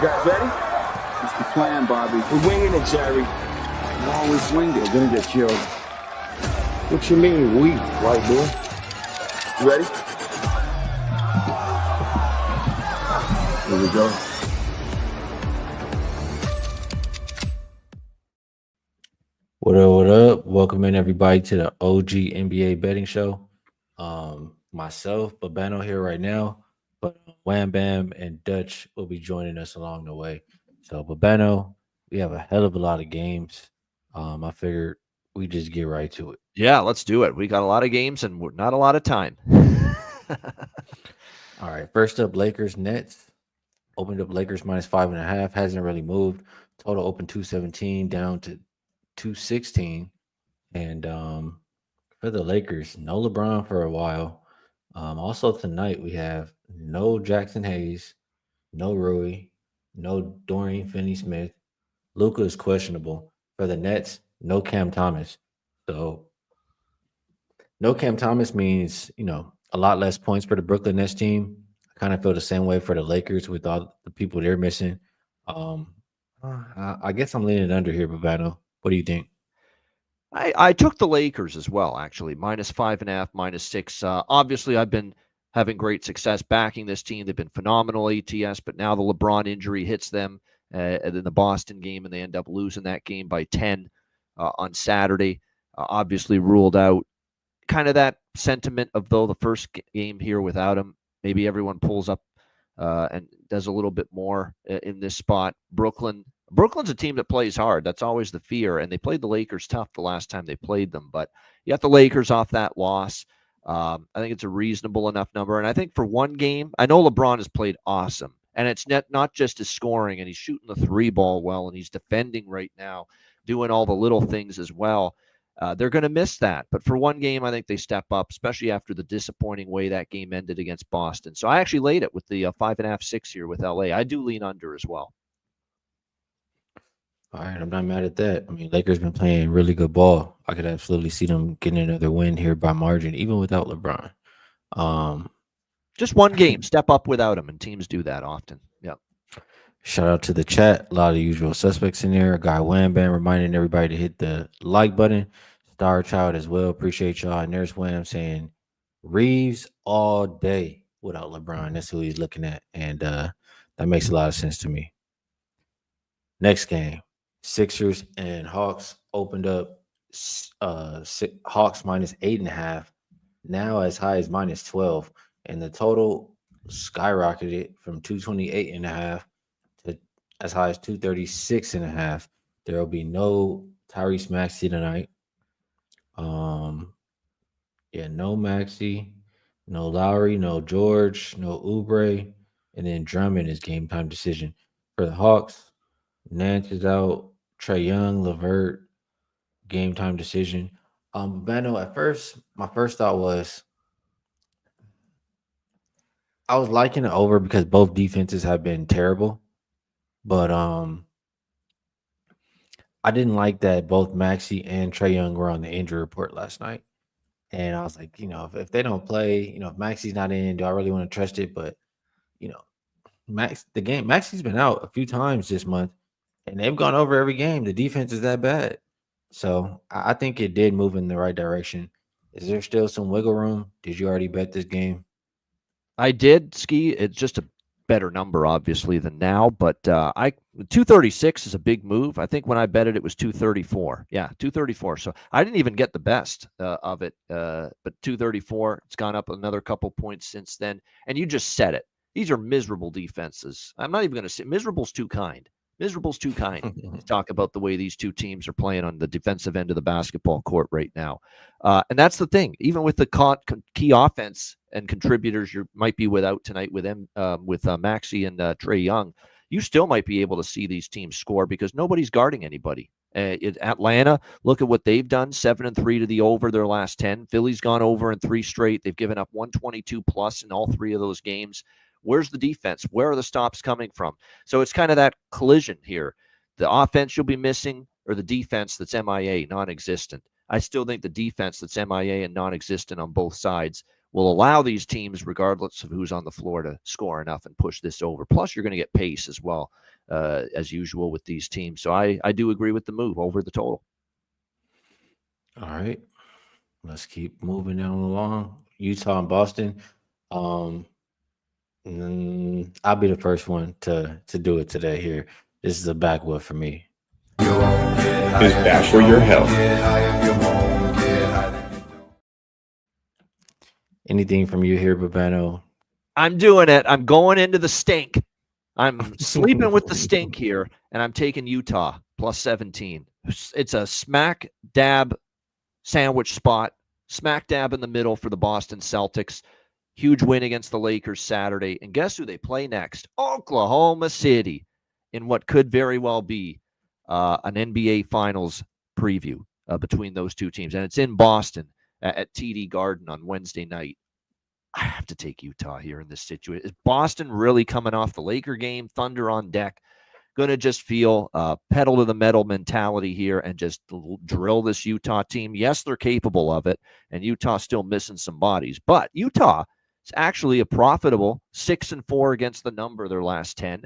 guys ready? It's the plan, Bobby. We're winging it, Jerry. You always wing it. We're gonna get killed. What you mean, we, white boy? You ready? Here we go. What up, what up? Welcome in everybody to the OG NBA betting show. Myself, Babano here right now, but Wham Bam and Dutch will be joining us along the way. So Babano, we have a hell of a lot of games. I figured we just get right to it. Yeah, let's do it. We got a lot of games and not a lot of time. All right, first up, Lakers Nets. Opened up Lakers -5.5. Hasn't really moved. Total open 217 down to 216. And for the Lakers, no LeBron for a while. Also tonight we have no Jackson Hayes, no Rui, no Dorian Finney-Smith. Luka is questionable. For the Nets, no Cam Thomas. So no Cam Thomas means, a lot less points for the Brooklyn Nets team. I kind of feel the same way for the Lakers with all the people they're missing. I guess I'm leaning under here, Babano. What do you think? I took the Lakers as well, actually, -5.5, -6. Obviously, I've been having great success backing this team. They've been phenomenal ATS, but now the LeBron injury hits them in the Boston game, and they end up losing that game by 10 on Saturday. Obviously ruled out. Kind of that sentiment of, though, the first game here without him, maybe everyone pulls up and does a little bit more in this spot. Brooklyn's a team that plays hard. That's always the fear, and they played the Lakers tough the last time they played them. But you got the Lakers off that loss. I think it's a reasonable enough number. And I think for one game, I know LeBron has played awesome, and it's not just his scoring, and he's shooting the three ball well, and he's defending right now, doing all the little things as well. They're going to miss that. But for one game, I think they step up, especially after the disappointing way that game ended against Boston. So I actually laid it with the 5.5, 6 here with LA. I do lean under as well. All right, I'm not mad at that. I mean, Lakers been playing really good ball. I could absolutely see them getting another win here by margin, even without LeBron. Just one game, step up without him, and teams do that often. Yep. Shout out to the chat. A lot of the usual suspects in there. Guy Wham Bam reminding everybody to hit the like button. Star Child as well. Appreciate y'all. And there's Wham saying Reeves all day without LeBron. That's who he's looking at. And that makes a lot of sense to me. Next game. Sixers and Hawks opened up Hawks -8.5, now as high as -12, and the total skyrocketed from 228.5 to as high as 236.5. There will be no Tyrese Maxey tonight. No Maxey, no Lowry, no George, no Oubre, and then Drummond is game time decision for the Hawks. Nance is out. Trae Young, LeVert, game time decision. Beno, at first, my first thought was I was liking it over because both defenses have been terrible. But I didn't like that both Maxey and Trae Young were on the injury report last night. And I was like, if they don't play, if Maxey's not in, do I really want to trust it? But, Maxey's been out a few times this month. And they've gone over every game. The defense is that bad. So I think it did move in the right direction. Is there still some wiggle room? Did you already bet this game? I did, Skee. It's just a better number, obviously, than now. But 236 is a big move. I think when I bet it, it was 234. Yeah, 234. So I didn't even get the best of it. But 234, it's gone up another couple points since then. And you just said it. These are miserable defenses. I'm not even going to say miserable's too kind. Miserable's too kind to talk about the way these two teams are playing on the defensive end of the basketball court right now. And that's the thing. Even with the key offense and contributors you might be without tonight with Maxey and Trae Young, you still might be able to see these teams score because nobody's guarding anybody. Atlanta, look at what they've done, 7-3 to the over their last 10. Philly's gone over in 3 straight. They've given up 122 plus in all 3 of those games. Where's the defense? Where are the stops coming from? So it's kind of that collision here. The offense you'll be missing or the defense that's MIA, non-existent. I still think the defense that's MIA and non-existent on both sides will allow these teams, regardless of who's on the floor, to score enough and push this over. Plus, you're going to get pace as well, as usual with these teams. So I do agree with the move over the total. All right. Let's keep moving down along. Utah and Boston. I'll be the first one to do it today here. This is a backwood for me. Is bad for your health. Anything from you here, Babano? I'm doing it. I'm going into the stink. I'm sleeping with the stink here, and I'm taking Utah plus 17. It's a smack dab sandwich spot, smack dab in the middle for the Boston Celtics. Huge win against the Lakers Saturday. And guess who they play next? Oklahoma City, in what could very well be an NBA Finals preview between those two teams. And it's in Boston at TD Garden on Wednesday night. I have to take Utah here in this situation. Is Boston really coming off the Laker game, thunder on deck, going to just feel pedal to the metal mentality here and just drill this Utah team? Yes, they're capable of it, and Utah's still missing some bodies. But Utah is actually a profitable 6-4 against the number their last 10.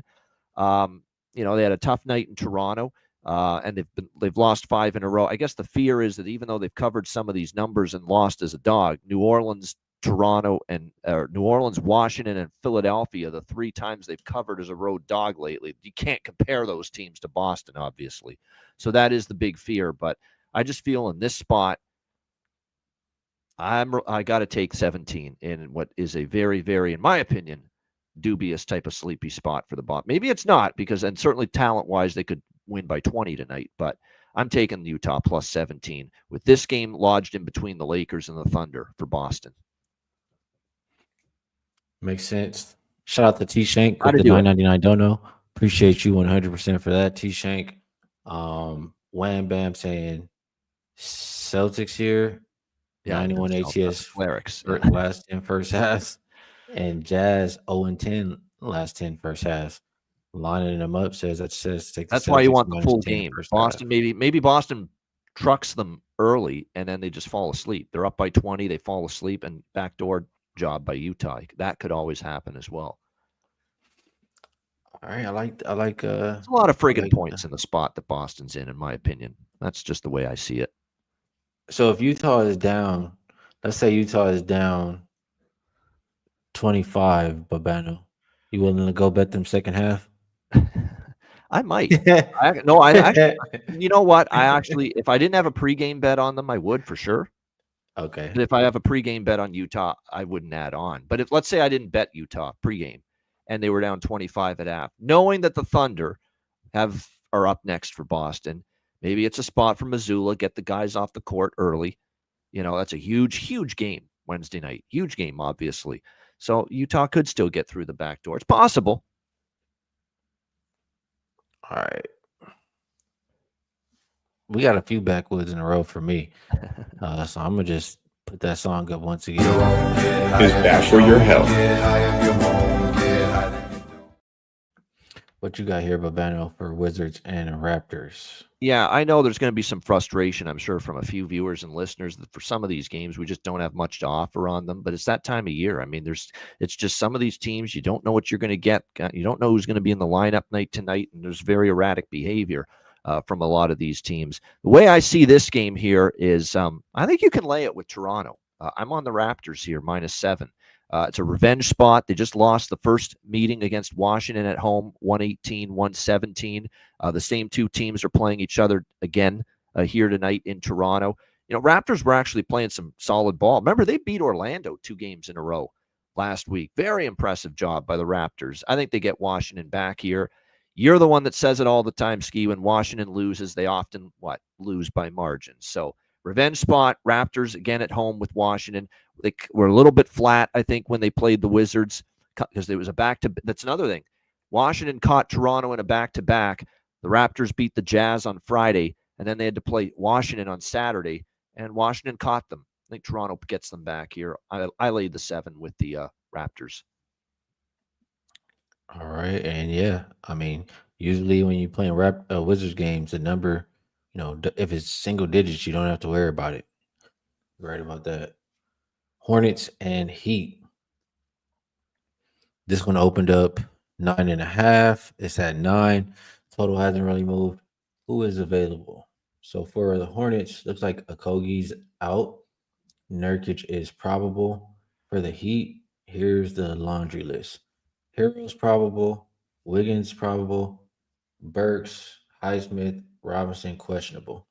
They had a tough night in Toronto, and they've lost 5 in a row. I guess the fear is that even though they've covered some of these numbers and lost as a dog, New Orleans, Toronto, and New Orleans, Washington, and Philadelphia, the 3 times they've covered as a road dog lately. You can't compare those teams to Boston, obviously. So that is the big fear. But I just feel in this spot, I got to take 17 in what is a very, very, in my opinion, dubious type of sleepy spot for the bot. Maybe it's not, because, and certainly talent-wise, they could win by 20 tonight, but I'm taking Utah plus 17 with this game lodged in between the Lakers and the Thunder for Boston. Makes sense. Shout out to T Shank with the $9.99 dono. Appreciate you 100% for that, T Shank. Wham Bam saying Celtics here. 91 ATS Clerics. last 10 first halves. And Jazz 0-10 last 10 first halves. Lining them up says take that's why you want the full game. Boston, maybe Boston trucks them early and then they just fall asleep. They're up by 20, they fall asleep, and backdoor job by Utah. That could always happen as well. All right, I like it's a lot of friggin' points in the spot that Boston's in my opinion. That's just the way I see it. So if Utah is down, let's say Utah is down 25, Babano, you willing to go bet them second half? I might. I actually, you know what? I actually, if I didn't have a pregame bet on them, I would for sure. Okay. But if I have a pregame bet on Utah, I wouldn't add on. But if, let's say I didn't bet Utah pregame and they were down 25 at half, knowing that the Thunder are up next for Boston, maybe it's a spot for Missoula, get the guys off the court early. That's a huge, huge game Wednesday night. Huge game, obviously. So Utah could still get through the back door. It's possible. All right. We got a few backwoods in a row for me. So I'm going to just put that song up once again. Is bad for your health. What you got here, Babano, for Wizards and Raptors? Yeah, I know there's going to be some frustration, I'm sure, from a few viewers and listeners that for some of these games, we just don't have much to offer on them. But it's that time of year. I mean, it's just some of these teams, you don't know what you're going to get. You don't know who's going to be in the lineup night to night, and there's very erratic behavior from a lot of these teams. The way I see this game here is I think you can lay it with Toronto. I'm on the Raptors here, -7. It's a revenge spot. They just lost the first meeting against Washington at home, 118-117. The same two teams are playing each other again here tonight in Toronto. Raptors were actually playing some solid ball. Remember, they beat Orlando 2 games in a row last week. Very impressive job by the Raptors. I think they get Washington back here. You're the one that says it all the time, Skee. When Washington loses, they often, lose by margin. So revenge spot, Raptors again at home with Washington. They were a little bit flat, I think, when they played the Wizards because there was a back-to-back. That's another thing. Washington caught Toronto in a back-to-back. The Raptors beat the Jazz on Friday, and then they had to play Washington on Saturday, and Washington caught them. I think Toronto gets them back here. I laid the 7 with the Raptors. All right, and yeah, I mean, usually when you're playing Wizards games, the number, if it's single digits, you don't have to worry about it. Right about that. Hornets and Heat. This one opened up 9.5. It's at 9. Total hasn't really moved. Who is available? So for the Hornets, looks like Okogie's out. Nurkic is probable. For the Heat, here's the laundry list. Heroes probable. Wiggins probable. Burks, Highsmith, Robinson questionable.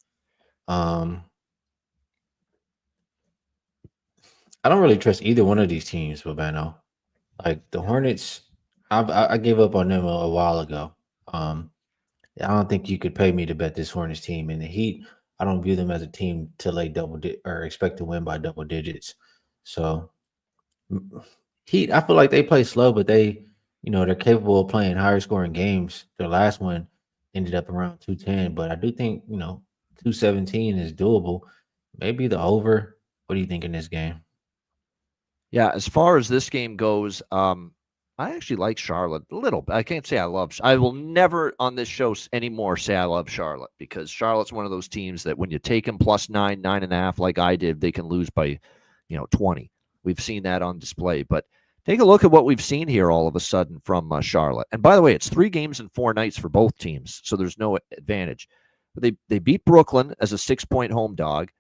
I don't really trust either one of these teams, Babano. Like the Hornets, I gave up on them a while ago. I don't think you could pay me to bet this Hornets team. And the Heat, I don't view them as a team to lay or expect to win by double digits. So Heat, I feel like they play slow, but they're capable of playing higher scoring games. Their last one ended up around 210, but I do think 217 is doable. Maybe the over. What do you think in this game? Yeah, as far as this game goes, I actually like Charlotte a little bit. I can't say I love. I will never on this show anymore say I love Charlotte, because Charlotte's one of those teams that when you take them plus 9, 9.5, like I did, they can lose by 20. We've seen that on display. But take a look at what we've seen here all of a sudden from Charlotte. And by the way, it's 3 games in 4 nights for both teams, so there's no advantage. But they beat Brooklyn as a 6-point home dog.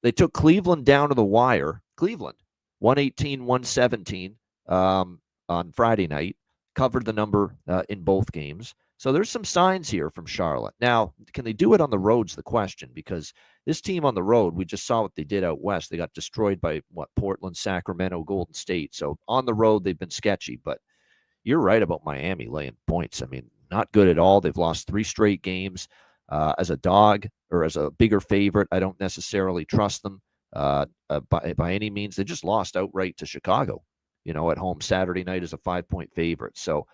They took Cleveland down to the wire. Cleveland 118-117 on Friday night, covered the number in both games. So there's some signs here from Charlotte. Now, can they do it on the road's the question, because this team on the road, we just saw what they did out west. They got destroyed by Portland, Sacramento, Golden State. So on the road, they've been sketchy. But you're right about Miami laying points. I mean, not good at all. They've lost 3 straight games as a dog or as a bigger favorite. I don't necessarily trust them by any means. They just lost outright to Chicago, at home Saturday night as a 5-point favorite. So,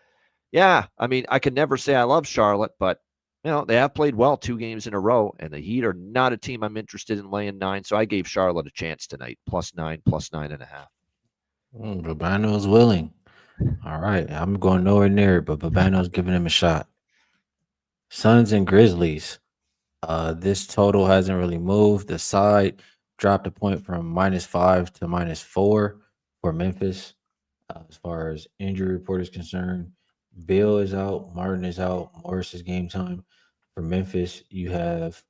yeah, I mean, I can never say I love Charlotte, but, they have played well 2 games in a row, and the Heat are not a team I'm interested in laying 9. So I gave Charlotte a chance tonight, plus 9, plus 9.5. Babano's willing. All right. I'm going nowhere near it, but Babano's giving him a shot. Suns and Grizzlies. This total hasn't really moved. The side dropped a point from -5 to -4 for Memphis. As far as injury report is concerned, Bill is out, Martin is out, Morris is game time. For Memphis, you have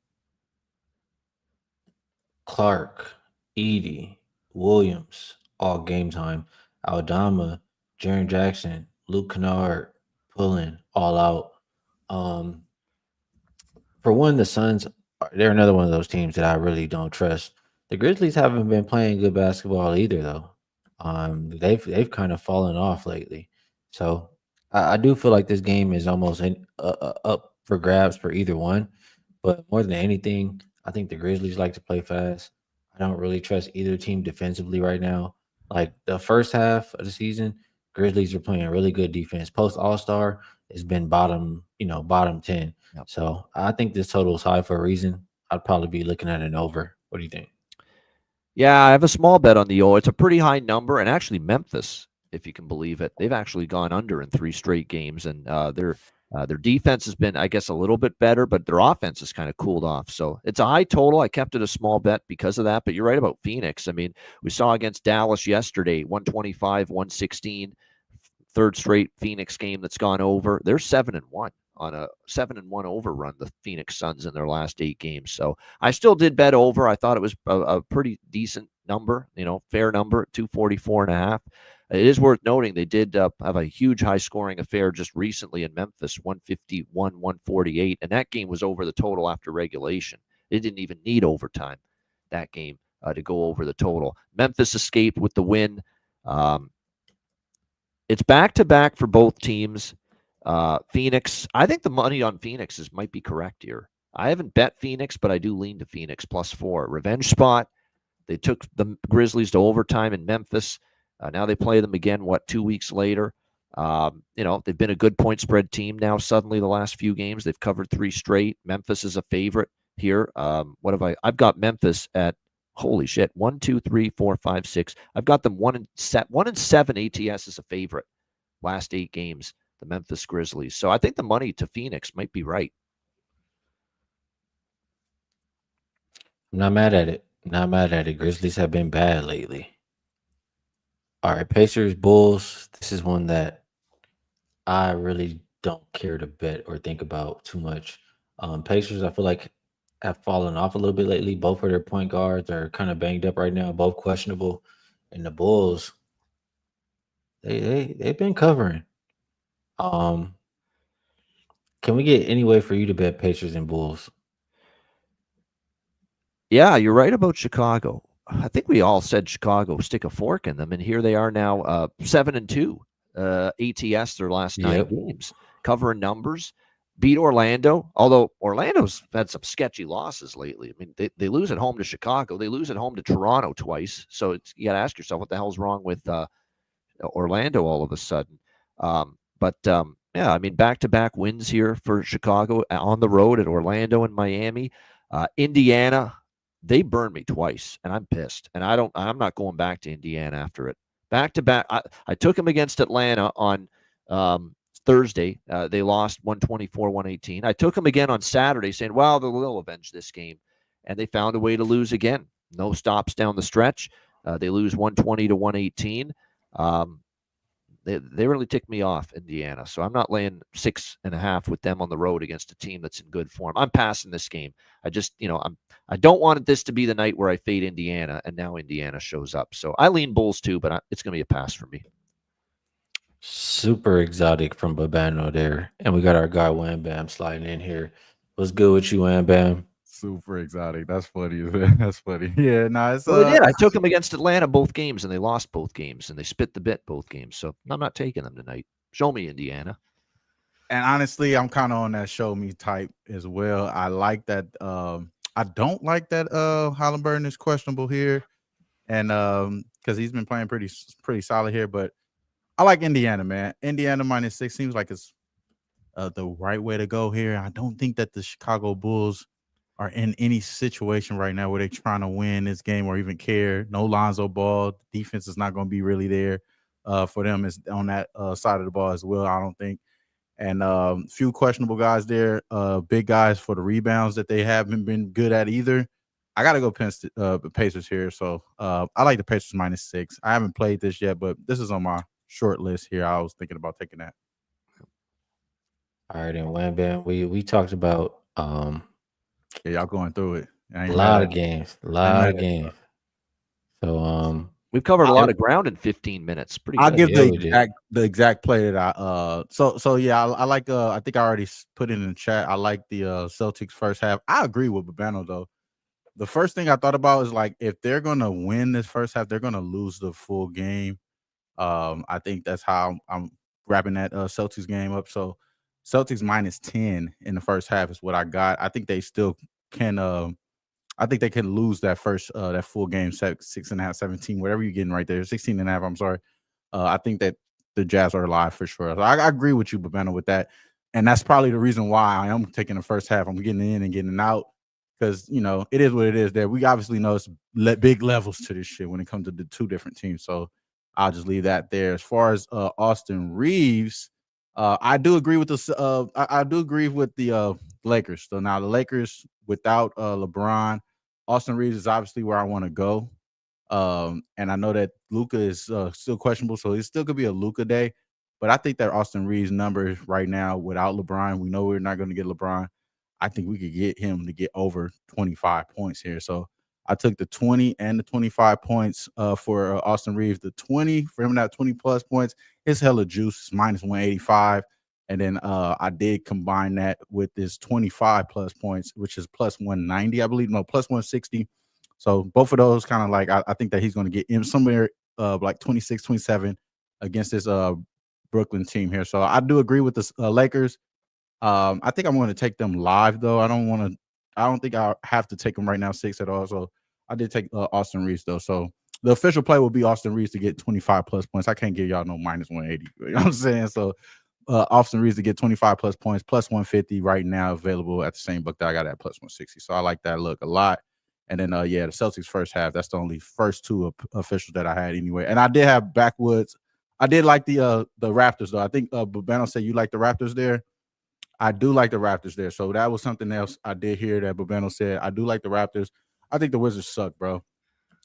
Clark, Edie, Williams, all game time. Aldama, Jaren Jackson, Luke Kennard, Pullen, all out. For one, the Suns, they're another one of those teams that I really don't trust. The Grizzlies haven't been playing good basketball either, though. They've kind of fallen off lately. So I do feel like this game is almost up for grabs for either one. But more than anything, I think the Grizzlies like to play fast. I don't really trust either team defensively right now. Like the first half of the season, Grizzlies are playing really good defense. Post All-Star, it's been bottom 10. Yep. So I think this total is high for a reason. I'd probably be looking at an over. What do you think? Yeah, I have a small bet on the over. It's a pretty high number, and actually Memphis, if you can believe it, they've actually gone under in 3 straight games, and their defense has been, I guess, a little bit better, but their offense has kind of cooled off. So it's a high total. I kept it a small bet because of that, but you're right about Phoenix. I mean, we saw against Dallas yesterday, 125-116, 3rd straight Phoenix game that's gone over. They're 7-1 on a 7-1 overrun, the Phoenix Suns, in their last 8 games. So I still did bet over. I thought it was a pretty decent number, fair number at 244.5. It is worth noting they did have a huge high-scoring affair just recently in Memphis, 151-148, and that game was over the total after regulation. It didn't even need overtime, that game, to go over the total. Memphis escaped with the win. It's back-to-back for both teams. Phoenix, I think the money on Phoenix might be correct here. I haven't bet Phoenix, but I do lean to Phoenix +4. Revenge spot. They took the Grizzlies to overtime in Memphis. Now they play them again, 2 weeks later. They've been a good point spread team now. Suddenly, the last few games, they've covered 3 straight. Memphis is a favorite here. What have I? I've got Memphis at, holy shit, 1, 2, 3, 4, 5, 6. I've got them 1-7 ATS as a favorite. Last 8 games, the Memphis Grizzlies. So I think the money to Phoenix might be right. I'm not mad at it. Grizzlies have been bad lately. All right, Pacers, Bulls. This is one that I really don't care to bet or think about too much. Pacers, I feel like have fallen off a little bit lately. Both of their point guards are kind of banged up right now, both questionable. And the Bulls, they've been covering. Um, can we get any way for you to bet Pacers and Bulls? Yeah, you're right about Chicago. I think we all said Chicago stick a fork in them, and here they are now 7-2 ATS their last 9 Yep. games, covering numbers, beat Orlando, although Orlando's had some sketchy losses lately. I mean, they lose at home to Chicago. They lose at home to Toronto twice. So you got to ask yourself, what the hell's wrong with Orlando all of a sudden? Yeah, I mean, back-to-back wins here for Chicago on the road at Orlando and Miami. Indiana, they burned me twice, and I'm pissed. And I'm not going back to Indiana after it. Back-to-back, I took them against Atlanta on Thursday. They lost 124-118. I took them again on Saturday saying, well, they'll avenge this game. And they found a way to lose again. No stops down the stretch. They lose 120-118. They really ticked me off, Indiana. So I'm not laying 6.5 with them on the road against a team that's in good form. I'm passing this game. I just, I don't want this to be the night where I fade Indiana, and now Indiana shows up. So I lean Bulls too, but it's going to be a pass for me. Super exotic from Babano there. And we got our guy Wham Bam sliding in here. What's good with you, Wham Bam? Super exotic. That's funny. That's funny. Yeah, no, it's Well, they did. I took them against Atlanta both games, and they lost both games, and they spit the bit both games. So I'm not taking them tonight. Show me Indiana. And honestly, I'm kind of on that show me type as well. I like that. I don't like that Halliburton is questionable here, and because he's been playing pretty solid here. But I like Indiana, man. Indiana -6 seems like it's the right way to go here. I don't think that the Chicago Bulls are in any situation right now where they're trying to win this game or even care. No Lonzo Ball. Defense is not going to be really there for them. Is on that side of the ball as well, I don't think. And few questionable guys there. Big guys for the rebounds that they haven't been good at either. I got to go Pacers here. So I like the Pacers -6. I haven't played this yet, but this is on my short list here. I was thinking about taking that. All right, and Wham Bam, we talked about Yeah, y'all going through it. a lot of games. So we've covered a lot of ground in 15 minutes. Pretty I'll good. give the exact play that I so yeah, I like I think I already put it in the chat. I like the Celtics first half. I agree with Babano though. The first thing I thought about is like if they're gonna win this first half, they're gonna lose the full game. I think that's how I'm wrapping that Celtics game up. So Celtics -10 in the first half is what I got. I think they still can I think they can lose that first that full game 6.5, 17, whatever you're getting right there, 16.5. I'm sorry. I think that the Jazz are alive for sure. So I agree with you, Babano, with that. And that's probably the reason why I am taking the first half. I'm getting in and getting out because it is what it is there. We obviously know it's big levels to this shit when it comes to the two different teams. So I'll just leave that there. As far as Austin Reeves, I do agree with the I do agree with the Lakers. So now the Lakers without LeBron, Austin Reeves is obviously where I want to go. And I know that Luka is still questionable, so it still could be a Luka day. But I think that Austin Reeves numbers right now without LeBron, we know we're not going to get LeBron. I think we could get him to get over 25 points here. So I took the 20 and the 25 points for Austin Reeves. The 20 for him to have 20 plus points is hella juice. It's -185. And then I did combine that with this 25 plus points, which is +190, I believe. No, +160. So both of those kind of like I think that he's going to get in somewhere like 26, 27 against this Brooklyn team here. So I do agree with the Lakers. I think I'm going to take them live though. I don't think I have to take them right now 6 at all. So I did take Austin Reeves though. So the official play will be Austin Reeves to get 25 plus points. I can't give y'all no -180. You know what I'm saying? So Austin Reeves to get 25 plus points, +150 right now available at the same book that I got at +160. So I like that look a lot. And then, the Celtics first half, that's the only first two officials that I had anyway. And I did have backwoods. I did like the Raptors, though. I think Babano said you like the Raptors there. I do like the Raptors there. So that was something else I did hear that Babano said. I do like the Raptors. I think the Wizards suck, bro.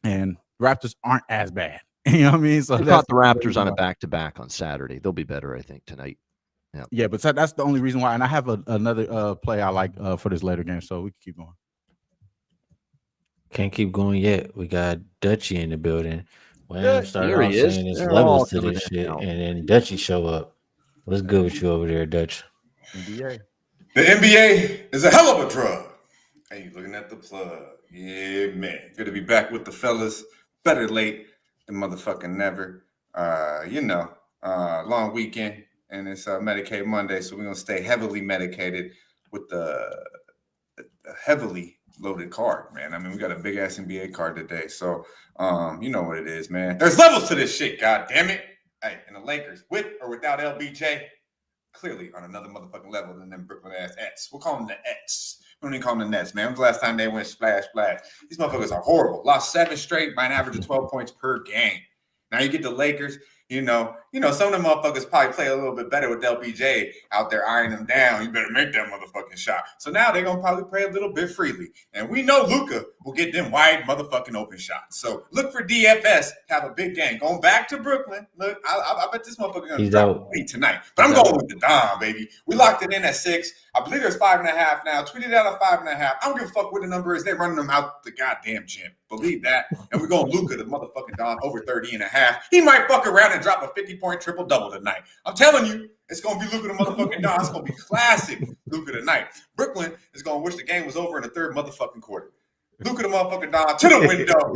And Raptors aren't as bad. You know what I mean? So They that's caught the Raptors on a back-to-back on Saturday. They'll be better, I think, tonight. Yeah, but that's the only reason why. And I have another play I like for this later game, so we can keep going. Can't keep going yet. We got Dutchy in the building. Wham started Here off he is. saying there's They're levels all to coming this in shit, now. and then Dutchy show up. What's good with you over there, Dutch? NBA. The NBA is a hell of a drug. Hey, you looking at the plug. Yeah, man. Good to be back with the fellas. Better late than motherfucking never. Long weekend, and it's Medicaid Monday, so we're going to stay heavily medicated with the heavily loaded card, man. I mean, we got a big-ass NBA card today, so you know what it is, man. There's levels to this shit, god damn it. Hey, and the Lakers, with or without LBJ, clearly on another motherfucking level than them Brooklyn-ass Ets. We'll call them the Ets. We don't even call them the Nets, man. When's the last time they went splash, splash? These motherfuckers are horrible. Lost 7 straight by an average of 12 points per game. Now you get the Lakers. Some of them motherfuckers probably play a little bit better with LBJ out there eyeing them down. You better make that motherfucking shot. So now they're going to probably play a little bit freely. And we know Luka will get them wide motherfucking open shots. So look for DFS to have a big game. Going back to Brooklyn. Look, I bet this motherfucker going to drop 8 tonight. But I'm going with the Dom, baby. We locked it in at 6. I believe there's 5.5 now. Tweeted out a 5.5. I don't give a fuck what the number is. They're running them out the goddamn gym. Believe that. And we're going Luka, the motherfucking Dom, over 30.5. He might fuck around and drop a 50-point triple-double tonight. I'm telling you, it's going to be Luka the motherfucking Dom. It's going to be classic Luka tonight. Brooklyn is going to wish the game was over in the third motherfucking quarter. Luka the motherfucking Dom to the window.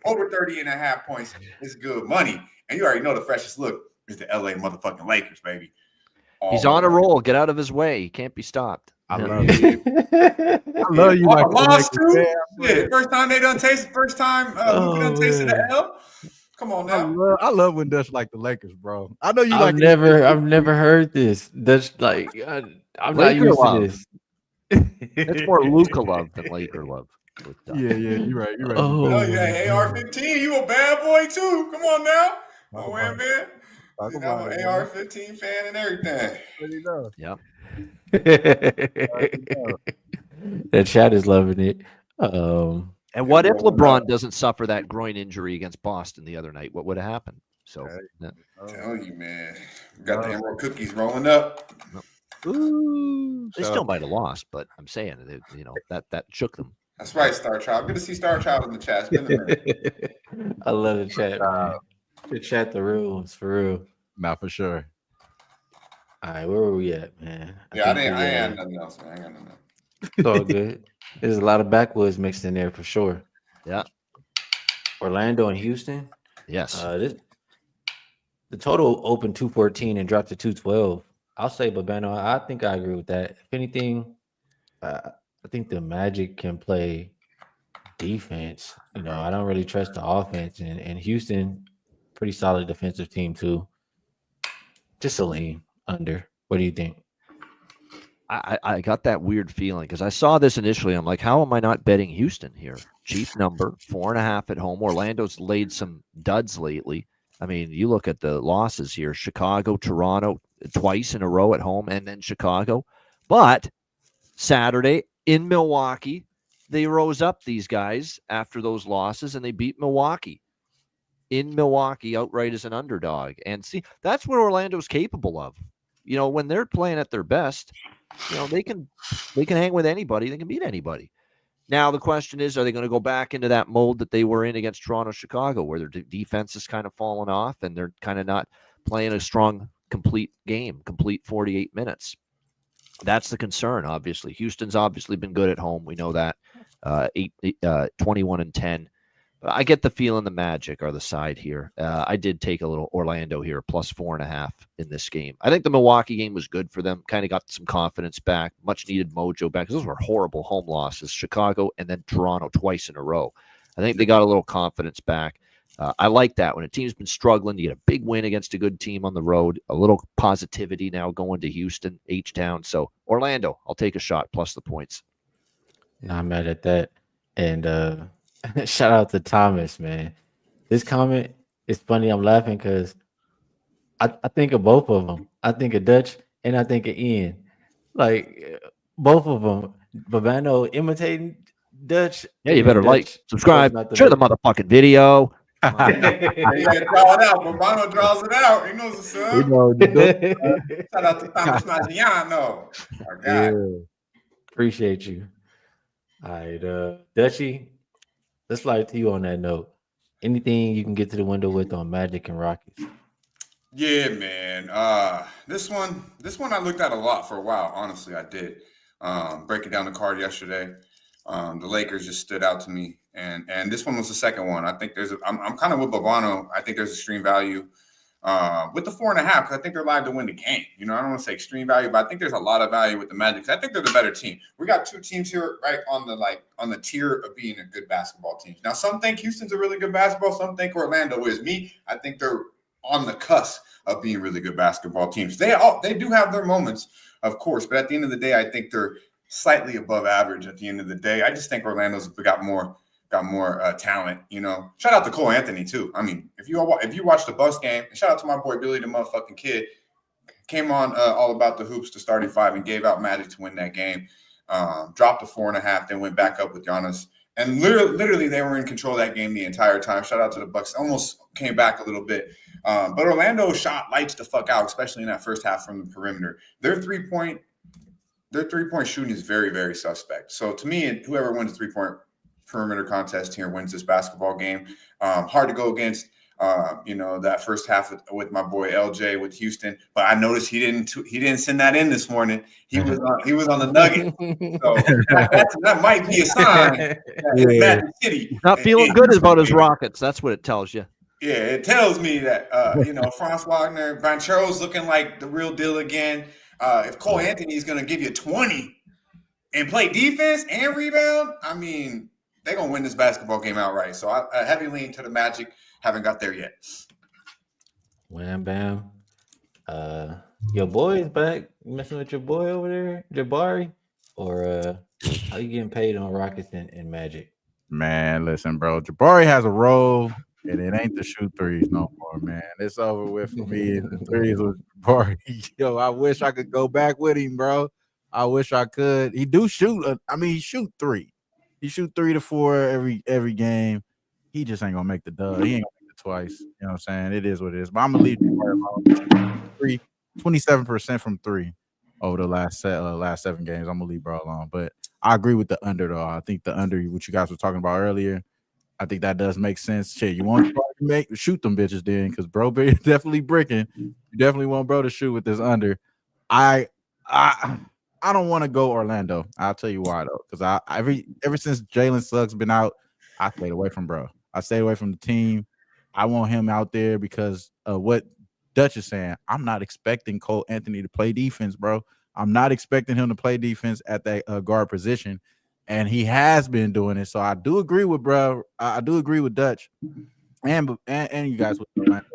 Over 30.5 points is good money. And you already know the freshest look is the LA motherfucking Lakers, baby. He's on a roll. Get out of his way. He can't be stopped. I love you. I love you. Like lost too. Yeah, first time they done tasted. First time Luka done tasted the L. Come on now. I love when Dutch like the Lakers, bro. I know you I've never heard this. Dutch I'm not Laker used love. to this. It's more Luka love than Laker love. Yeah, you're right. Oh, yeah, AR-15, you a bad boy too. Come on now. Oh, man. I'm an AR-15 fan and everything. Yep. The chat is loving it. And what if LeBron doesn't suffer that groin injury against Boston the other night? What would have happened? So, I'm telling you, man. We got the Emerald cookies rolling up. Ooh, they still might have lost, but I'm saying that shook them. That's right, Star Child. Good to see Star Child in the chat. It's been a minute. I love the chat, man. The chat, the real ones, for real. Not for sure. All right, where were we at, man? I ain't nothing else, man. I ain't got nothing else. It's all good. There's a lot of backwoods mixed in there for sure. Yeah. Orlando and Houston. Yes. The total opened 214 and dropped to 212. I'll say Babano. I think I agree with that. If anything, I think the Magic can play defense. I don't really trust the offense. And Houston, pretty solid defensive team too. Just a lean under. What do you think? I got that weird feeling because I saw this initially. I'm like, how am I not betting Houston here? Cheap number, 4.5 at home. Orlando's laid some duds lately. I mean, you look at the losses here: Chicago, Toronto, twice in a row at home, and then Chicago. But Saturday in Milwaukee, they rose up, these guys, after those losses, and they beat Milwaukee. In Milwaukee, outright as an underdog. And see, that's what Orlando's capable of. When they're playing at their best, they can hang with anybody. They can beat anybody. Now, the question is, are they going to go back into that mode that they were in against Toronto, Chicago, where their defense is kind of fallen off and they're kind of not playing a strong, complete game, complete 48 minutes? That's the concern, obviously. Houston's obviously been good at home. We know that. 21-10. But I get the feeling the Magic are the side here. I did take a little Orlando here, plus 4.5 in this game. I think the Milwaukee game was good for them. Kind of got some confidence back, much needed mojo back. Those were horrible home losses. Chicago and then Toronto twice in a row. I think they got a little confidence back. I like that. When a team's been struggling, you get a big win against a good team on the road. A little positivity now going to Houston, H-Town. So Orlando, I'll take a shot, plus the points. Not mad at that. And shout out to Thomas, man. This comment is funny. I'm laughing because I think of both of them. I think of Dutch and I think of Ian. Like both of them. Babano imitating Dutch. Yeah, you better Dutch like, subscribe, share the motherfucking video. You gotta draw it out. Bobano draws it out. He knows what's up. You know, Shout out to Thomas Maggiano. My God. Yeah. Appreciate you. All right, Dutchy, let's fly to you on that note. Anything you can get to the window with on Magic and Rockets? Yeah, man. This one I looked at a lot for a while. Honestly, I did. Breaking down the card yesterday. The Lakers just stood out to me, and this one was the second one. I think I'm kind of with Bobano. I think there's extreme value with the 4.5 because I think they're live to win the game. You know, I don't want to say extreme value, but I think there's a lot of value with the Magic. I think they're the better team. We got two teams here right on the tier of being a good basketball team. Now, some think Houston's a really good basketball. Some think Orlando is. Me, I think they're on the cusp of being really good basketball teams. They do have their moments, of course, but at the end of the day, I think they're slightly above average at the end of the day. I just think Orlando's got more talent, you know. Shout out to Cole Anthony too. I mean, if you watch the Bucks game, and shout out to my boy Billy the motherfucking Kid, came on all about the hoops to starting 5 and gave out Magic to win that game. Dropped the 4.5, then went back up with Giannis. And literally they were in control of that game the entire time. Shout out to the Bucks. Almost came back a little bit. But Orlando shot lights the fuck out, especially in that first half from the perimeter. Their three-point shooting is very, very suspect. So to me, whoever wins the 3-point perimeter contest here wins this basketball game. Hard to go against, that first half with my boy LJ with Houston. But I noticed he didn't send that in this morning. He was on the Nuggets. So that might be a sign that Magic City not feeling good about his Rockets. That's what it tells you. Yeah, it tells me that Franz Wagner, Banchero's looking like the real deal again. If Cole Anthony is going to give you 20 and play defense and rebound, I mean, they're going to win this basketball game outright. So I heavy lean to the Magic. Haven't got there yet. Wham bam. Your boy is back. You messing with your boy over there, Jabari? Or how you getting paid on Rockets and Magic? Man, listen, bro. Jabari has a role, and it ain't to shoot threes no more, man. It's over with for me. The threes with Jabari. Yo, I wish I could go back with him, bro. I wish I could. He do shoot. He shoot 3. He shoot 3 to 4 every game. He just ain't gonna make the dub. He ain't gonna make it twice. You know what I'm saying? It is what it is. But I'm gonna leave Jabari alone. 27% from 3 over the last 7 games. I'm gonna leave bro alone. But I agree with the under though. I think the under, what you guys were talking about earlier, I think that does make sense. Shit, you want to shoot them bitches then, because bro definitely bricking. You definitely want bro to shoot with this under. I don't want to go Orlando. I'll tell you why though, because ever since Jalen Suggs been out, I stayed away from bro. I stayed away from the team. I want him out there because of what Dutch is saying. I'm not expecting Cole Anthony to play defense, bro. I'm not expecting him to play defense at that guard position, and he has been doing it. So I do agree with bro. I do agree with Dutch, and you guys with Orlando.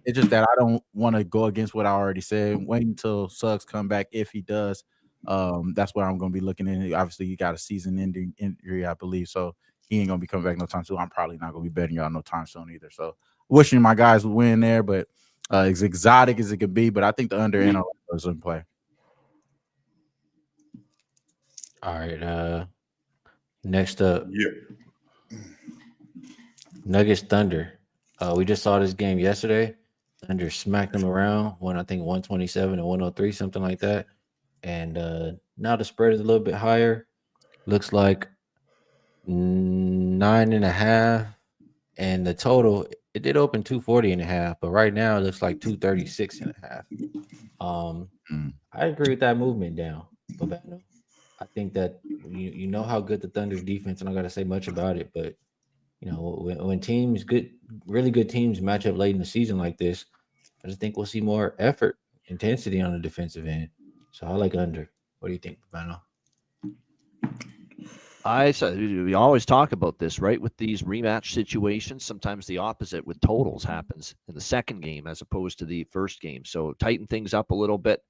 It's just that I don't want to go against what I already said. Wait until Suggs come back, if he does. That's what I'm going to be looking in. Obviously, he got a season-ending injury, I believe, so he ain't going to be coming back no time soon. I'm probably not going to be betting y'all no time soon either. So wishing my guys would win there, but as exotic as it could be, but I think the under and Orlando is in play. All right. Next up, Nuggets Thunder. We just saw this game yesterday. Thunder smacked them around, won I think 127 and 103, something like that. And now the spread is a little bit higher. Looks like 9.5, and the total, it did open 240.5, but right now it looks like 236.5. I agree with that movement down. I think that you know how good the Thunder's defense, and I got to say much about it, but when teams, really good teams match up late in the season like this, I just think we'll see more effort, intensity on the defensive end. So I like under. What do you think, Bano? We always talk about this, right? With these rematch situations, sometimes the opposite with totals happens in the second game as opposed to the first game. So tighten things up a little bit.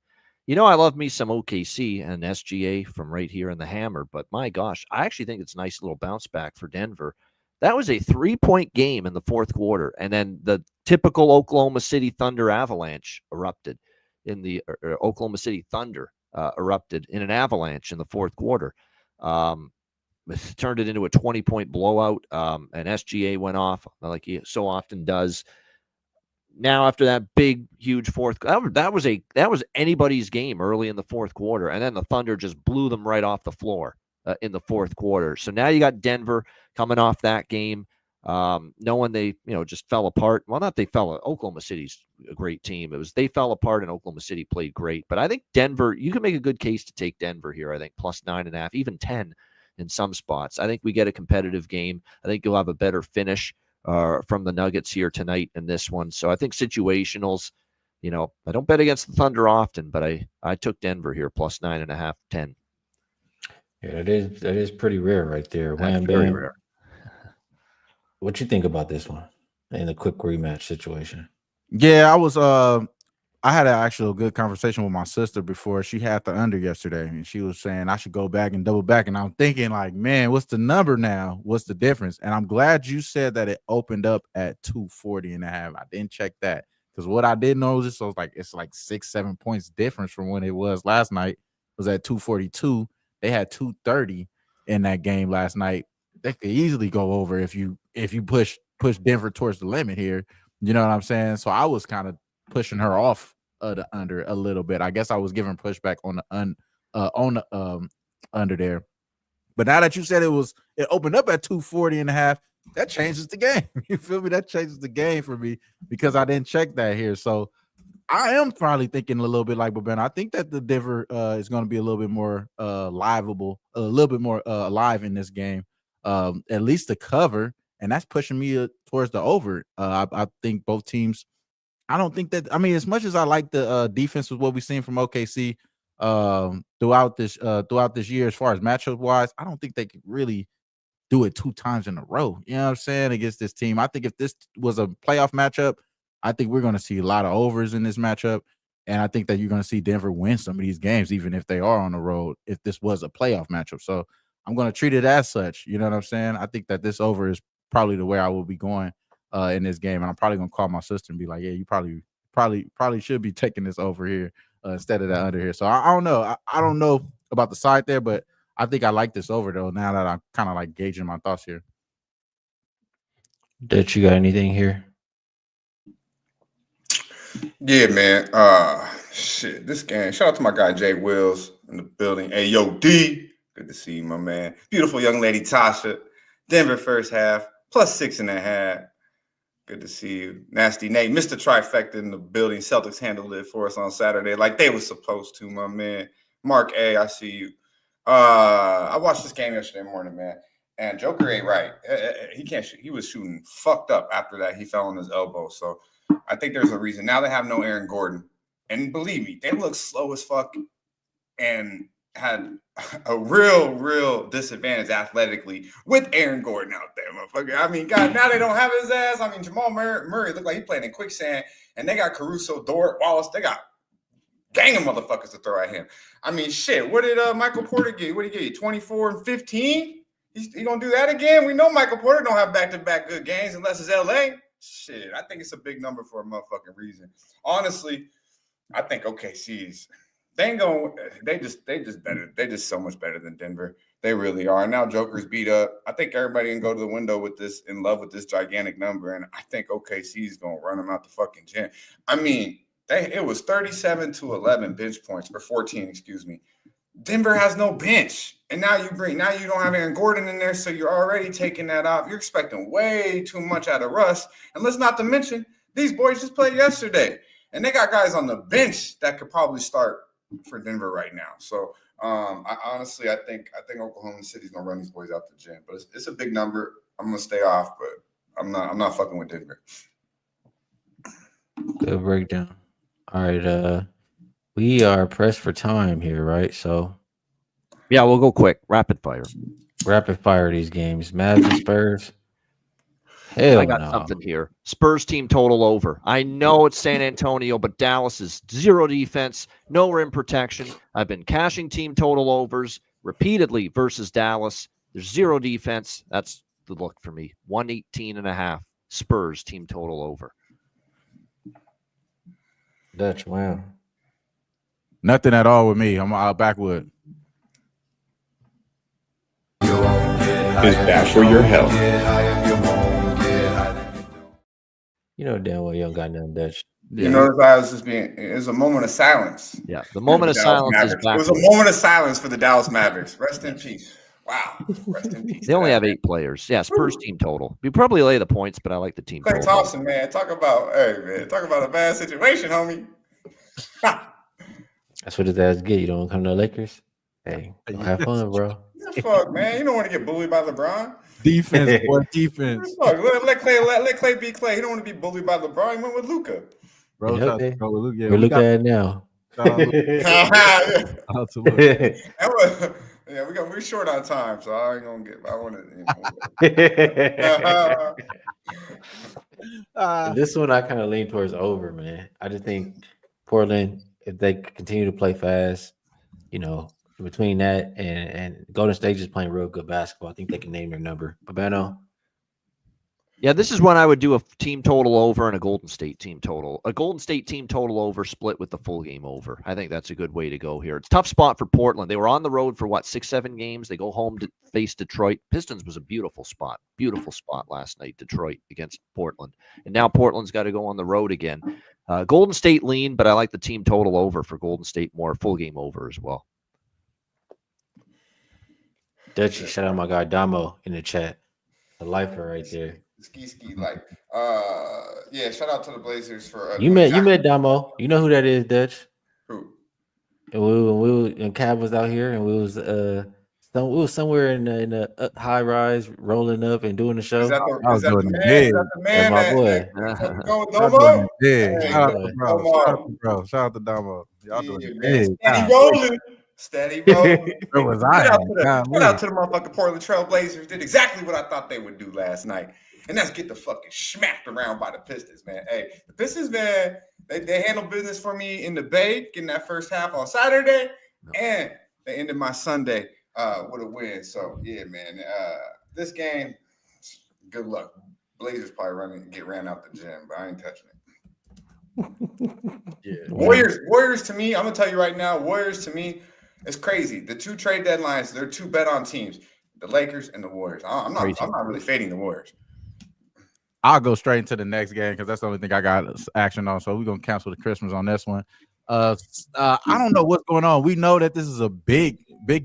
I love me some OKC and SGA from right here in the Hammer, but my gosh, I actually think it's a nice little bounce back for Denver. That was a 3-point game in the fourth quarter, and then the typical Oklahoma City Thunder avalanche erupted in the Oklahoma City Thunder erupted in an avalanche in the fourth quarter. turned it into a 20-point blowout. And SGA went off like he so often does. Now, after that big, huge fourth, that was anybody's game early in the fourth quarter, and then the Thunder just blew them right off the floor in the fourth quarter. So now you got Denver coming off that game, knowing they just fell apart. Well, not they fell. Oklahoma City's a great team. It was they fell apart, and Oklahoma City played great. But I think Denver, you can make a good case to take Denver here. I think plus 9.5, even 10 in some spots. I think we get a competitive game. I think you'll have a better finish from the Nuggets here tonight in this one. So I think situationals, I don't bet against the Thunder often, but I took Denver here plus 9.5, 10. Yeah, that is pretty rare right there. That's Wham very bam. rare. What you think about this one in the quick rematch situation? Yeah, I had an actual good conversation with my sister before she had the under yesterday, and she was saying I should go back and double back. And I'm thinking, like, man, what's the number now? What's the difference? And I'm glad you said that it opened up at 240.5. I didn't check that because what I did notice was it's like 6-7 points difference from when it was last night. It was at 242. They had 230 in that game last night. They could easily go over if you push Denver towards the limit here. You know what I'm saying? So I was kind of pushing her off the under a little bit. I guess I was giving pushback on the under there. But now that you said it opened up at 240.5, that changes the game. You feel me? That changes the game for me because I didn't check that here. So I am probably thinking a little bit like Ben. I think that the Denver is going to be a little bit more livable, a little bit more alive in this game, at least to cover. And that's pushing me towards the over. I think both teams. I don't think that. I mean, as much as I like the defense with what we've seen from OKC throughout this year, as far as matchup wise, I don't think they could really do it 2 times in a row. You know what I'm saying? Against this team, I think if this was a playoff matchup, I think we're going to see a lot of overs in this matchup, and I think that you're going to see Denver win some of these games, even if they are on the road. If this was a playoff matchup, so I'm going to treat it as such. You know what I'm saying? I think that this over is probably the way I will be going in this game, and I'm probably gonna call my sister and be like, "Yeah, you probably should be taking this over here instead of that under here." So I don't know. I don't know about the side there, but I think I like this over though. Now that I'm kind of like gauging my thoughts here. Did you got anything here? Yeah, man. Shit, this game. Shout out to my guy Jay Wills in the building. Hey, yo, D. Good to see you, my man. Beautiful young lady Tasha. Denver first half plus 6.5. Good to see you. Nasty Nate, Mr. Trifecta in the building. Celtics handled it for us on Saturday like they were supposed to, my man. Mark A, I see you. I watched this game yesterday morning, man. And Joker ain't right. He can't shoot. He was shooting fucked up after that. He fell on his elbow. So I think there's a reason. Now they have no Aaron Gordon. And believe me, they look slow as fuck and had a real disadvantage athletically with Aaron Gordon out there, motherfucker. I mean, God, now they don't have his ass. I mean, Jamal Murray looked like he playing in quicksand, and they got Caruso, Dort, Wallace. They got gang of motherfuckers to throw at him. I mean, shit. What did Michael Porter get? What did he get? 24 and 15? He gonna do that again? We know Michael Porter don't have back-to-back good games unless it's LA. Shit, I think it's a big number for a motherfucking reason. Honestly, I think OKC's. They just better. They just so much better than Denver. They really are. Now Joker's beat up. I think everybody can go to the window with this, in love with this gigantic number, and I think OKC's gonna run them out the fucking gym. I mean, it was 37-11 bench points, or 14, excuse me. Denver has no bench, and now you don't have Aaron Gordon in there, so you're already taking that off. You're expecting way too much out of Russ, and let's not to mention these boys just played yesterday, and they got guys on the bench that could probably start for Denver right now. So I think Oklahoma City's gonna run these boys out the gym, but it's a big number. I'm gonna stay off, but I'm not fucking with Denver. Good breakdown. All right, we are pressed for time here, right? So yeah, we'll go quick, rapid fire these games. Mavs and Spurs. Hell I got no. something here. Spurs team total over. I know it's San Antonio, but Dallas is zero defense, no rim protection. I've been cashing team total overs repeatedly versus Dallas. There's zero defense. That's the look for me. 118.5 Spurs team total over. Dutch, wow. Nothing at all with me. I'm backwood. You're on. is bad for your health. You know damn well you don't got nothing Dutch. You notice I was just being. It was a moment of silence. Yeah, the moment of silence is Mavericks. back. It was a moment of silence for the Dallas Mavericks. Rest in peace. Wow. Rest in peace. They only have 8 players. Yeah, Spurs team total. We probably lay the points, but I like the team Klay total. Thompson, man. Talk about a bad situation, homie. That's what his ass get. You don't want to come to the Lakers? Hey, don't have fun, bro. Fuck, man. You don't want to get bullied by LeBron. Defense, boy, defense. Fuck, let Klay be Klay. He don't want to be bullied by LeBron. He went with Luka. Bro, Yeah, shout okay. out to Luke. Yeah, We're looking at it now. shout out to Luke. Yeah, we're short on time, so I ain't gonna get. I want to. This one I kind of lean towards over, man. I just think Portland, if they continue to play fast, you know, between that and Golden State is playing real good basketball, I think they can name their number. Babano. Yeah, this is when I would do a team total over and a Golden State team total. A Golden State team total over split with the full game over. I think that's a good way to go here. It's a tough spot for Portland. They were on the road for 6-7 games. They go home to face Detroit. Pistons was a beautiful spot last night, Detroit against Portland. And now Portland's got to go on the road again. Golden State lean, but I like the team total over for Golden State more, full game over as well. Dutchy, shout out my guy Damo in the chat. The lifer right there. Ski, like, yeah. Shout out to the Blazers for You met Damo. You know who that is, Dutch? Who? And Cab was out here, and we was somewhere in the high rise, rolling up and doing the show. Is that the man? That's my boy. Go with Domo? Yeah, Hey, shout out to bro. Shout out to Damo. Y'all doing it. Steady rolling. Steady rolling. Where was Shout I? out to the motherfucking Portland Trail Blazers. Did exactly what I thought they would do last night. And that's get the fucking smacked around by the Pistons, man. Hey, the Pistons, man, they handled business for me in the Bay, getting that first half on Saturday, and they ended my Sunday with a win. So, yeah, man, this game, good luck. Blazers probably get ran out the gym, but I ain't touching it. Yeah. Warriors to me, I'm going to tell you right now, Warriors to me, it's crazy. The 2 trade deadlines, they're 2 bet-on teams, the Lakers and the Warriors. I'm not really fading the Warriors. I'll go straight into the next game because that's the only thing I got action on. So we're gonna cancel the Christmas on this one. I don't know what's going on. We know that this is a big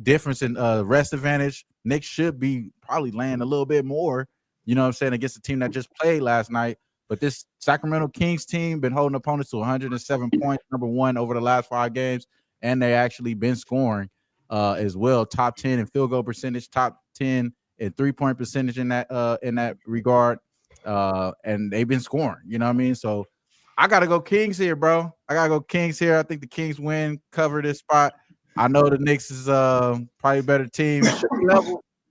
difference in rest advantage. Knicks should be probably laying a little bit more, you know what I'm saying, against the team that just played last night. But this Sacramento Kings team been holding opponents to 107 points, number 1 over the last 5 games, and they actually been scoring as well. Top 10 in field goal percentage, top 10 in 3-point percentage in that regard. And they've been scoring, you know what I mean? So I gotta go Kings here, bro. I think the Kings win, cover this spot. I know the Knicks is probably a better team.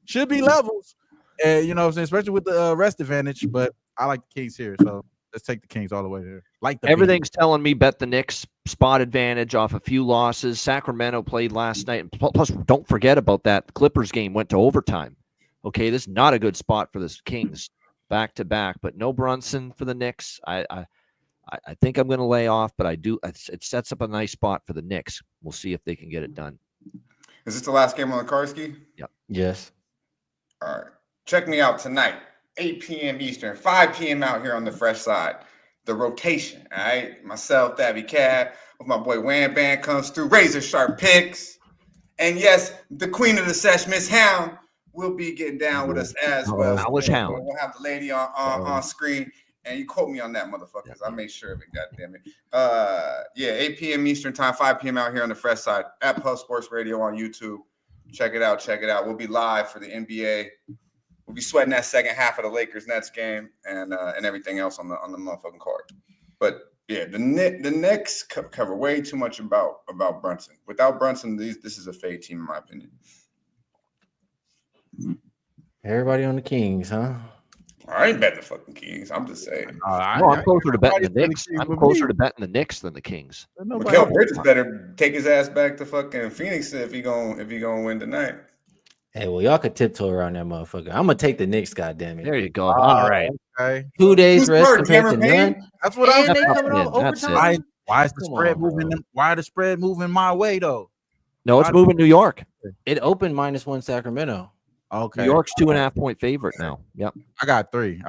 Should be levels. And you know what I'm saying, especially with the rest advantage, but I like the Kings here. So let's take the Kings all the way there. Everything's telling me bet the Knicks spot advantage off a few losses. Sacramento played last night, and plus don't forget about that. The Clippers game went to overtime. Okay, this is not a good spot for the Kings. Back to back, but no Brunson for the Knicks. I think I'm going to lay off, but it sets up a nice spot for the Knicks. We'll see if they can get it done. Is this the last game on the card, Skee? Yep. Yes. All right. Check me out tonight, 8 p.m. Eastern, 5 p.m. out here on the fresh side. The rotation, all right? Myself, Dabby Cab, with my boy Wham Band comes through, razor sharp picks. And yes, the queen of the sesh, Miss Hound, will be getting down with us as well. Hound. We'll have the lady on screen, and you quote me on that, motherfuckers. I made sure of it, goddammit. Yeah, 8 p.m. Eastern time, 5 p.m. out here on the fresh side at Puff Sports Radio on YouTube. Check it out. We'll be live for the NBA. We'll be sweating that second half of the Lakers-Nets game and everything else on the motherfucking card. But yeah, the Knicks cover way too much about Brunson. Without Brunson, this is a fade team in my opinion. Everybody on the Kings, huh? I ain't betting the fucking Kings. I'm just saying. I'm closer to betting the Knicks. I'm closer to betting the Knicks than the Kings. Mikal Bridges better take his ass back to fucking Phoenix if he gonna win tonight. Hey, well, y'all could tiptoe around that motherfucker. I'm gonna take the Knicks, goddammit. There you go. All right. Okay. 2 days rest hurt, compared to Cameron none. That's what I'm And they saying. coming off That's overtime. Why is the Come spread on, moving? bro. Why the spread moving my way though? No, it's moving New York. It opened -1 Sacramento. Okay. New York's 2.5-point favorite now. Yep. I got 3.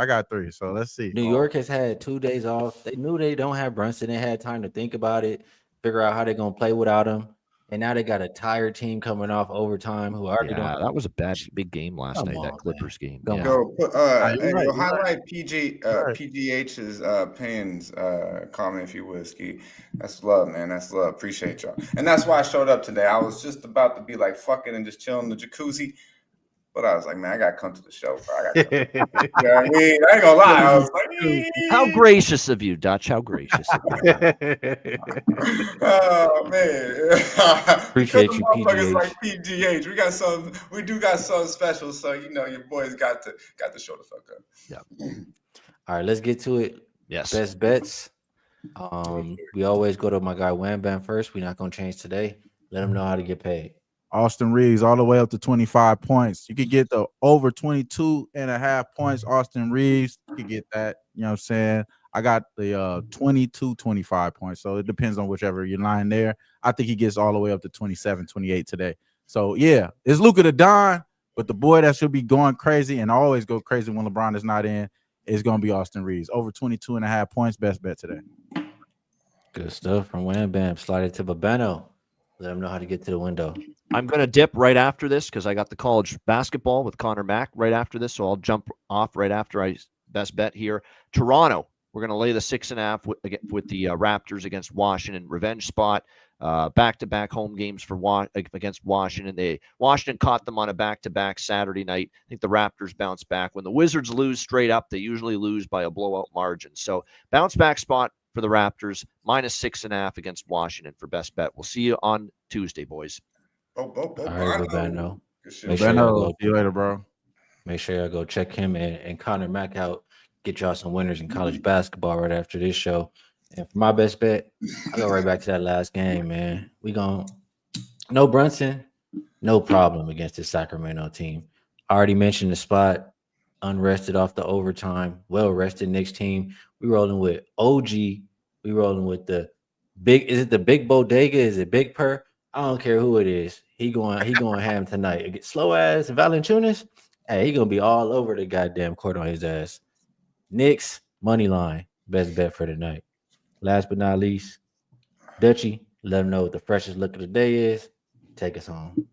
So let's see. New York has had 2 days off. They knew they don't have Brunson. They had time to think about it, figure out how they're gonna play without him. And now they got a tired team coming off overtime who already Yeah, don't. that was a big game last Come night. on, That Clippers game. Come Yeah. Yo, put, you're right, yo, you're highlight right. PGH's Payne's comment if you would, Skee. That's love, man. That's love. Appreciate y'all. And that's why I showed up today. I was just about to be like fucking and just chilling in the jacuzzi. But I was like, man, I gotta come to the show, bro. I gotta come. You know what I mean? I ain't gonna lie. I was like, How gracious of you, Dutch. How gracious of you. oh man. Appreciate you, Motherfuckers PGH. like PGH. We do got something special. So you know your boys got to show the fuck up. All right, let's get to it. Yes. Best bets. We always go to my guy Wham Bam first. We're not gonna change today. Let him know how to get paid. Austin Reeves all the way up to 25 points. You could get the over 22.5 points. Austin Reeves, you could get that. You know what I'm saying? I got the 22-25 points. So it depends on whichever you're lying there. I think he gets all the way up to 27, 28 today. So yeah, it's Luka the Don, but the boy that should be going crazy and always go crazy when LeBron is not in is going to be Austin Reeves. Over 22.5 points. Best bet today. Good stuff from Wham Bam. Slide it to Babano. Let him know how to get to the window. I'm going to dip right after this because I got the college basketball with Connor Mack right after this. So I'll jump off right after I best bet here. Toronto, we're going to lay the 6.5 with the Raptors against Washington. Revenge spot. Back-to-back home games for against Washington. Washington caught them on a back-to-back Saturday night. I think the Raptors bounce back. When the Wizards lose straight up, they usually lose by a blowout margin. So bounce back spot for the Raptors, minus 6.5 against Washington for best bet. We'll see you on Tuesday, boys. All right, Babano. Make See you later, bro. Make sure y'all go check him and Connor Mack out. Get y'all some winners in college basketball right after this show. And for my best bet, I go right back to that last game, man. No Brunson, no problem against the Sacramento team. I already mentioned the spot, unrested off the overtime, well-rested Knicks team. We rolling with OG. We rolling with the big. Is it the big bodega? Is it Big Per? I don't care who it is. He going ham tonight. Slow ass Valanciunas. Hey, he gonna be all over the goddamn court on his ass. Knicks money line. Best bet for tonight. Last but not least, Dutchie. Let him know what the freshest look of the day is. Take us home.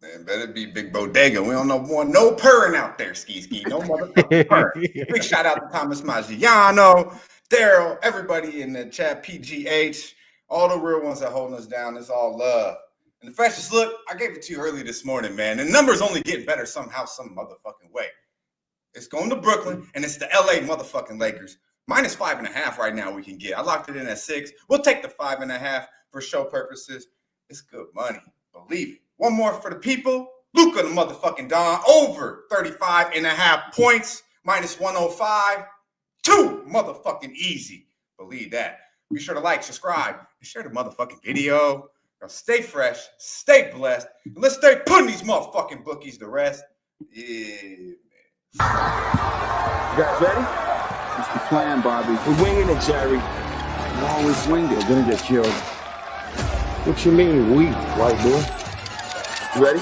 Man, better be Big Bodega. We don't know no purring out there, Skee. No motherfucking purr. Big shout out to Thomas Maggiano, Daryl, everybody in the chat, PGH, all the real ones that holding us down. It's all love. And the freshest look, I gave it to you early this morning, man. The numbers only get better somehow, some motherfucking way. It's going to Brooklyn, and it's the LA motherfucking Lakers. Minus 5.5 right now we can get. I locked it in at 6. We'll take the 5.5 for show purposes. It's good money. Believe it. One more for the people. Luka the motherfucking Don. Over 35.5 points. Minus 105. 2 motherfucking easy. Believe that. Be sure to like, subscribe, and share the motherfucking video. Now stay fresh, stay blessed, and let's stay putting these motherfucking bookies to rest. Yeah, man. You guys ready? It's the plan, Bobby. We're winging it, Jerry. You always wing it. We're gonna get killed. What you mean, we, white boy? You ready?